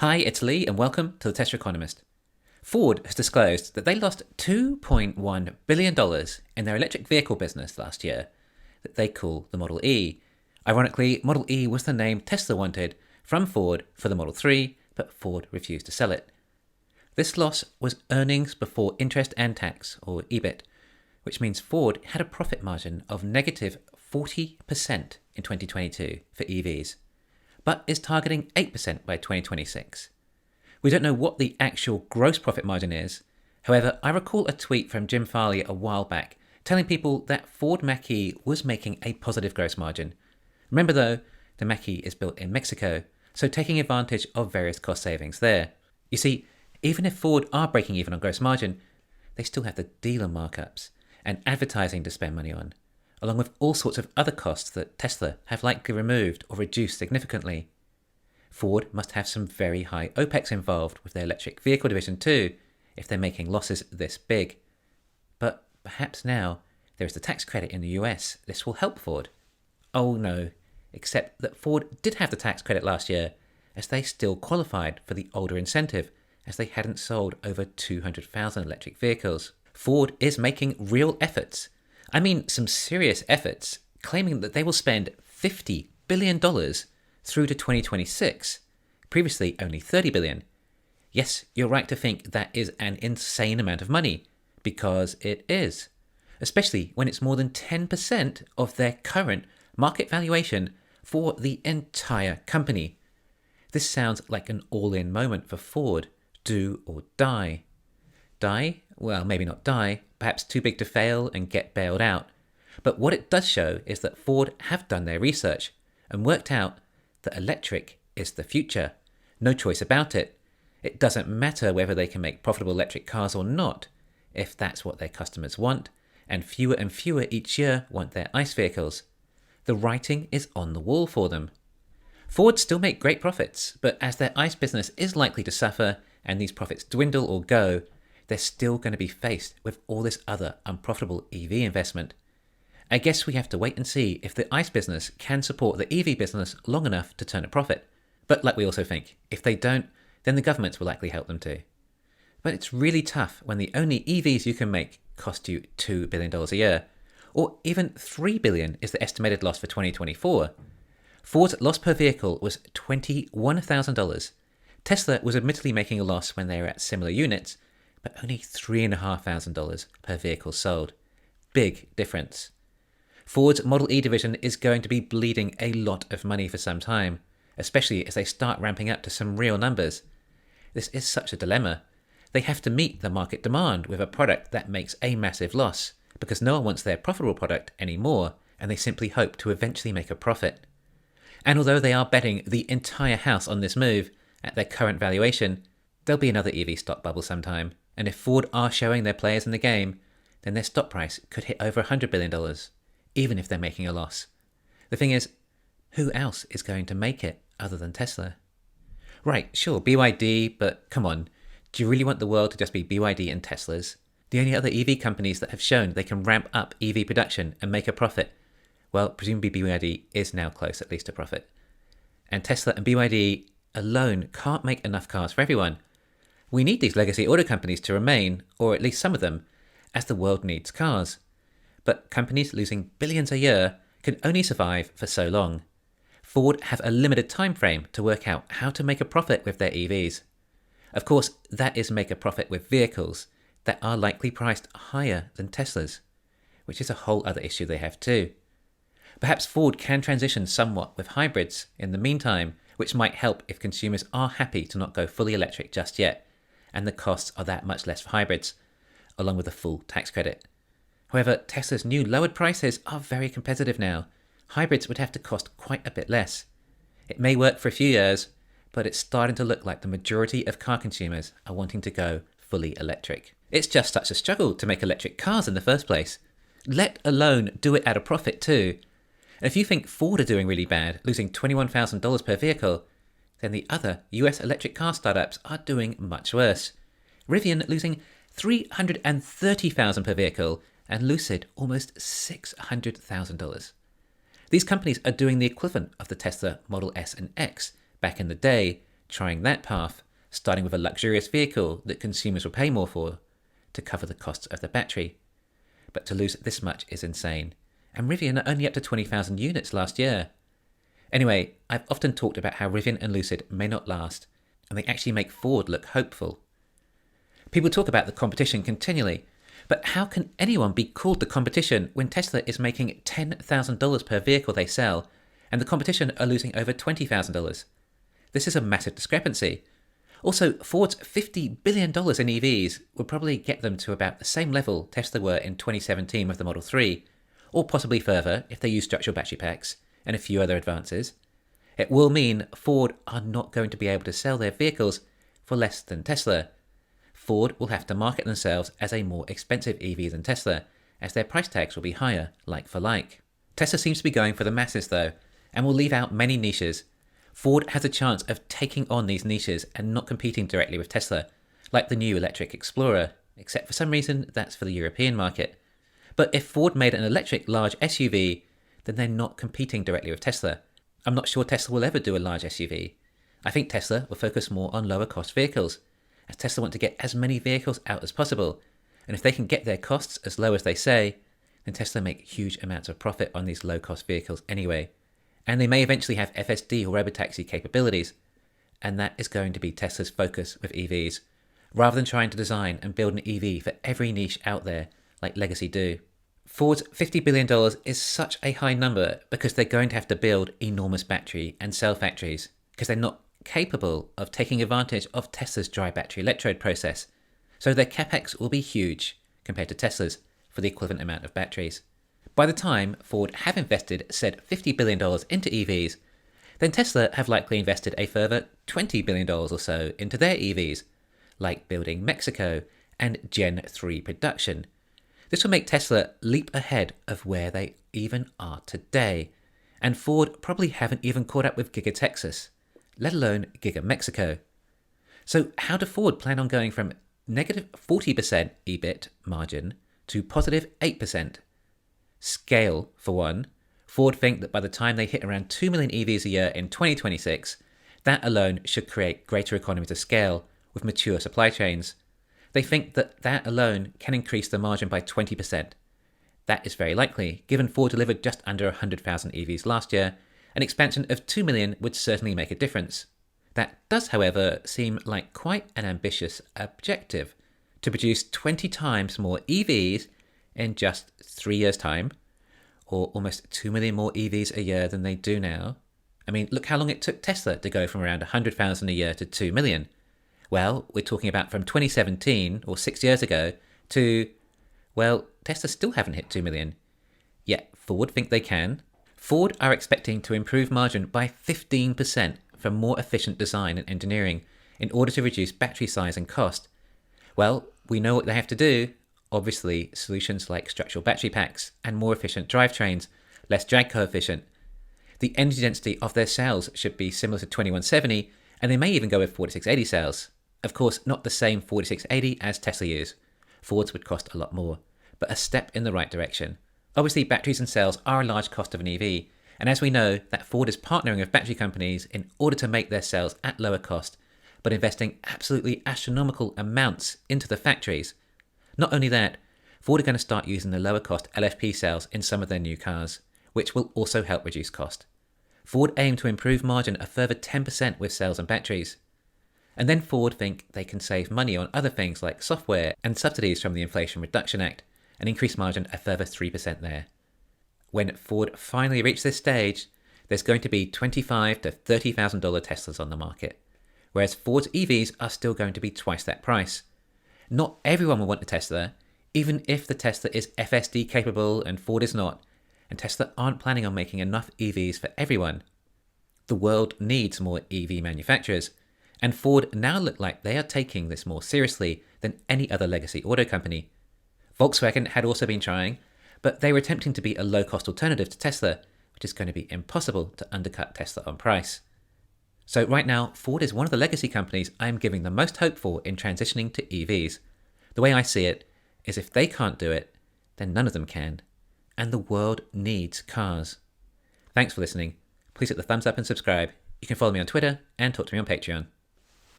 Hi, it's Lee and welcome to the Tesla Economist. Ford has disclosed that they lost $2.1 billion in their electric vehicle business last year that they call the Model E. Ironically, Model E was the name Tesla wanted from Ford for the Model 3, but Ford refused to sell it. This loss was earnings before interest and tax, or EBIT, which means Ford had a profit margin of negative 40% in 2022 for EVs, but is targeting 8% by 2026. We don't know what the actual gross profit margin is. However, I recall a tweet from Jim Farley a while back telling people that Ford Mach-E was making a positive gross margin. Remember though, the Mach-E is built in Mexico, so taking advantage of various cost savings there. You see, even if Ford are breaking even on gross margin, they still have the dealer markups and advertising to spend money on, along with all sorts of other costs that Tesla have likely removed or reduced significantly. Ford must have some very high OPEX involved with their electric vehicle division too, if they're making losses this big. But perhaps now there is the tax credit in the US, this will help Ford. Oh no, except that Ford did have the tax credit last year, as they still qualified for the older incentive, as they hadn't sold over 200,000 electric vehicles. Ford is making real efforts. I mean some serious efforts, claiming that they will spend $50 billion through to 2026, previously only $30 billion. Yes, you're right to think that is an insane amount of money, because it is, especially when it's more than 10% of their current market valuation for the entire company. This sounds like an all-in moment for Ford. Do or die. Die? Well, maybe not die, perhaps too big to fail and get bailed out. But what it does show is that Ford have done their research and worked out that electric is the future. No choice about it. It doesn't matter whether they can make profitable electric cars or not, if that's what their customers want, and fewer each year want their ICE vehicles. The writing is on the wall for them. Ford still make great profits, but as their ICE business is likely to suffer and these profits dwindle or go, they're still going to be faced with all this other unprofitable EV investment. I guess we have to wait and see if the ICE business can support the EV business long enough to turn a profit. But like we also think, if they don't, then the governments will likely help them too. But it's really tough when the only EVs you can make cost you $2 billion a year, or even $3 billion is the estimated loss for 2024. Ford's loss per vehicle was $21,000. Tesla was admittedly making a loss when they were at similar units, but only $3,500 per vehicle sold. Big difference. Ford's Model E division is going to be bleeding a lot of money for some time, especially as they start ramping up to some real numbers. This is such a dilemma. They have to meet the market demand with a product that makes a massive loss, because no one wants their profitable product anymore, and they simply hope to eventually make a profit. And although they are betting the entire house on this move, at their current valuation, there'll be another EV stock bubble sometime, and if Ford are showing their players in the game, then their stock price could hit over $100 billion, even if they're making a loss. The thing is, who else is going to make it other than Tesla? Right, sure, BYD, but come on, do you really want the world to just be BYD and Teslas? The only other EV companies that have shown they can ramp up EV production and make a profit, well, presumably BYD is now close at least to profit. And Tesla and BYD alone can't make enough cars for everyone. We need these legacy auto companies to remain, or at least some of them, as the world needs cars. But companies losing billions a year can only survive for so long. Ford have a limited time frame to work out how to make a profit with their EVs. Of course, that is make a profit with vehicles that are likely priced higher than Tesla's, which is a whole other issue they have too. Perhaps Ford can transition somewhat with hybrids in the meantime, which might help if consumers are happy to not go fully electric just yet, and the costs are that much less for hybrids, along with a full tax credit. However, Tesla's new lowered prices are very competitive now. Hybrids would have to cost quite a bit less. It may work for a few years, but it's starting to look like the majority of car consumers are wanting to go fully electric. It's just such a struggle to make electric cars in the first place, let alone do it at a profit too. And if you think Ford are doing really bad, losing $21,000 per vehicle, then the other US electric car startups are doing much worse. Rivian losing $330,000 per vehicle, and Lucid almost $600,000. These companies are doing the equivalent of the Tesla Model S and X back in the day trying that path, starting with a luxurious vehicle that consumers will pay more for to cover the costs of the battery. But to lose this much is insane. And Rivian are only up to 20,000 units last year. Anyway, I've often talked about how Rivian and Lucid may not last, and they actually make Ford look hopeful. People talk about the competition continually, but how can anyone be called the competition when Tesla is making $10,000 per vehicle they sell, and the competition are losing over $20,000? This is a massive discrepancy. Also, Ford's $50 billion in EVs would probably get them to about the same level Tesla were in 2017 with the Model 3, or possibly further if they use structural battery packs and a few other advances. It will mean Ford are not going to be able to sell their vehicles for less than Tesla. Ford will have to market themselves as a more expensive EV than Tesla, as their price tags will be higher, like for like. Tesla seems to be going for the masses though, and will leave out many niches. Ford has a chance of taking on these niches and not competing directly with Tesla, like the new electric Explorer, except for some reason that's for the European market. But if Ford made an electric large SUV, then they're not competing directly with Tesla. I'm not sure Tesla will ever do a large SUV. I think Tesla will focus more on lower cost vehicles, as Tesla want to get as many vehicles out as possible, and if they can get their costs as low as they say, then Tesla make huge amounts of profit on these low cost vehicles anyway. And they may eventually have FSD or robotaxi capabilities, and that is going to be Tesla's focus with EVs, rather than trying to design and build an EV for every niche out there like Legacy do. Ford's $50 billion is such a high number because they're going to have to build enormous battery and cell factories, because they're not capable of taking advantage of Tesla's dry battery electrode process. So their capex will be huge compared to Tesla's for the equivalent amount of batteries. By the time Ford have invested said $50 billion into EVs, then Tesla have likely invested a further $20 billion or so into their EVs, like building Mexico and Gen 3 production. This will make Tesla leap ahead of where they even are today, and Ford probably haven't even caught up with Giga Texas, let alone Giga Mexico. So how do Ford plan on going from negative 40% EBIT margin to positive 8%? Scale, for one. Ford think that by the time they hit around 2 million EVs a year in 2026, that alone should create greater economies of scale with mature supply chains. They think that that alone can increase the margin by 20%. That is very likely, given Ford delivered just under 100,000 EVs last year. An expansion of 2 million would certainly make a difference. That does, however, seem like quite an ambitious objective, to produce 20 times more EVs in just 3 years' time, or almost 2 million more EVs a year than they do now. I mean, look how long it took Tesla to go from around 100,000 a year to 2 million. Well, we're talking about from 2017, or 6 years ago, to, well, Tesla still haven't hit 2 million. Yet Ford think they can. Ford are expecting to improve margin by 15% from more efficient design and engineering in order to reduce battery size and cost. Well, we know what they have to do. Obviously, solutions like structural battery packs and more efficient drivetrains, less drag coefficient. The energy density of their cells should be similar to 2170, and they may even go with 4680 cells. Of course, not the same 4680 as Tesla use. Ford's would cost a lot more, but a step in the right direction. Obviously, batteries and cells are a large cost of an EV, and as we know, that Ford is partnering with battery companies in order to make their cells at lower cost, but investing absolutely astronomical amounts into the factories. Not only that, Ford are going to start using the lower cost LFP cells in some of their new cars, which will also help reduce cost. Ford aim to improve margin a further 10% with cells and batteries. And then Ford think they can save money on other things like software and subsidies from the Inflation Reduction Act, and increase margin a further 3% there. When Ford finally reach this stage, there's going to be $25,000 to $30,000 Teslas on the market, whereas Ford's EVs are still going to be twice that price. Not everyone will want a Tesla, even if the Tesla is FSD capable and Ford is not, and Tesla aren't planning on making enough EVs for everyone. The world needs more EV manufacturers, and Ford now look like they are taking this more seriously than any other legacy auto company. Volkswagen had also been trying, but they were attempting to be a low-cost alternative to Tesla, which is going to be impossible to undercut Tesla on price. So right now, Ford is one of the legacy companies I am giving the most hope for in transitioning to EVs. The way I see it is if they can't do it, then none of them can. And the world needs cars. Thanks for listening. Please hit the thumbs up and subscribe. You can follow me on Twitter and talk to me on Patreon.